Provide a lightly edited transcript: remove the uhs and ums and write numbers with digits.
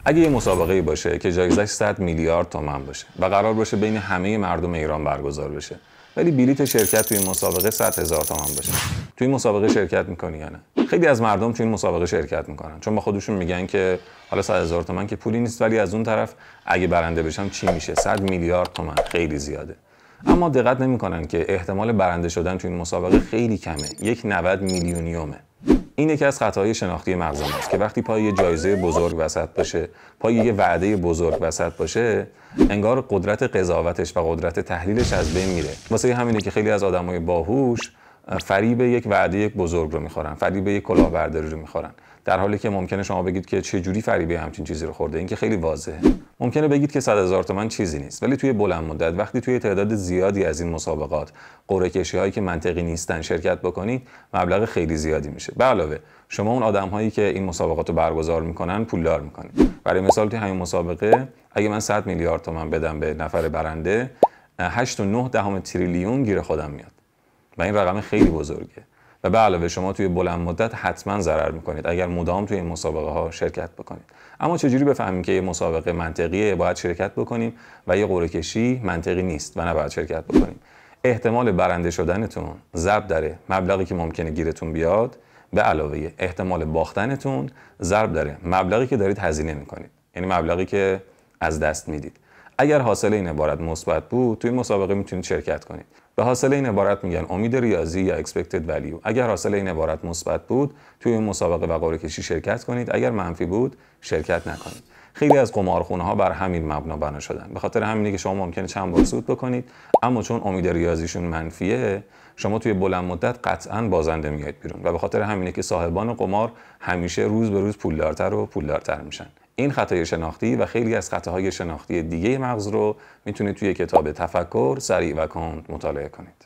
اگه یه مسابقه باشه که جایزش 100 میلیارد تومان باشه و قرار باشه بین همه مردم ایران برگزار بشه، ولی بلیت شرکت توی این مسابقه 100,000 تومان باشه، توی این مسابقه شرکت میکنی یا نه؟ خیلی از مردم توی این مسابقه شرکت میکنن، چون با خودشون میگن که حالا 100,000 تومان که پولی نیست، ولی از اون طرف اگه برنده بشم چی میشه؟ 100 میلیارد تومان خیلی زیاده. اما دقت نمیکنن که احتمال برنده شدن توی این مسابقه خیلی کمه، یک 90 میلیونیومه. این یکی از خطاهای شناختی مغز ماست که وقتی پای یه جایزه بزرگ وسط باشه، پای یه وعده بزرگ وسط باشه، انگار قدرت قضاوتش و قدرت تحلیلش از بین میره. واسه همینه که خیلی از آدمای باهوش فریب یک وعده بزرگ رو میخورن، فریب یک کلاهبرداری رو میخورن، در حالی که ممکنه شما بگید که چه جوری فریب همچین چیزی رو خورده. این که خیلی واضحه. ممکنه بگید که 100,000 تومان چیزی نیست، ولی توی بلند مدت وقتی توی تعداد زیادی از این مسابقات قرعه کشی‌هایی که منطقی نیستن شرکت بکنید، مبلغ خیلی زیادی میشه. به علاوه شما اون آدم‌هایی که این مسابقات رو برگزار میکنن پولدار میکنید. برای مثال توی همین مسابقه اگه من 100 میلیارد تومان بدم به نفر برنده، 8.9 تریلیون گیر خودم میاد و این رقم خیلی بزرگه. و به علاوه شما توی بلند مدت حتما ضرر میکنید اگر مدام توی این مسابقه ها شرکت بکنید. اما چجوری بفهمیم که یه مسابقه منطقیه باید شرکت بکنیم و یه قرعه کشی منطقی نیست و نباید شرکت بکنیم؟ احتمال برنده شدنتون ضرب در مبلغی که ممکنه گیرتون بیاد، به علاوه احتمال باختنتون ضرب در مبلغی که دارید هزینه میکنید، یعنی مبلغی که از دست میدید. اگر حاصل این عبارت مثبت بود، توی مسابقه میتونید شرکت کنید. به حاصل این عبارت میگن امید ریاضی یا expected value. اگر حاصل این عبارت مثبت بود، توی این مسابقه و قرعه کشی شرکت کنید. اگر منفی بود، شرکت نکنید. خیلی از قمارخونه ها بر همین مبنا بنا شدن. به خاطر همینه که شما ممکنه چند بار سود بکنید، اما چون امید ریاضیشون منفیه، شما توی بلند مدت قطعاً بازنده میاد بیرون و به خاطر همینه که صاحبان قمار همیشه روز به روز پولدارتر و پولدارتر میشن. این خطای شناختی و خیلی از خطاهای شناختی دیگه مغز رو میتونید توی کتاب تفکر سریع و کند مطالعه کنید.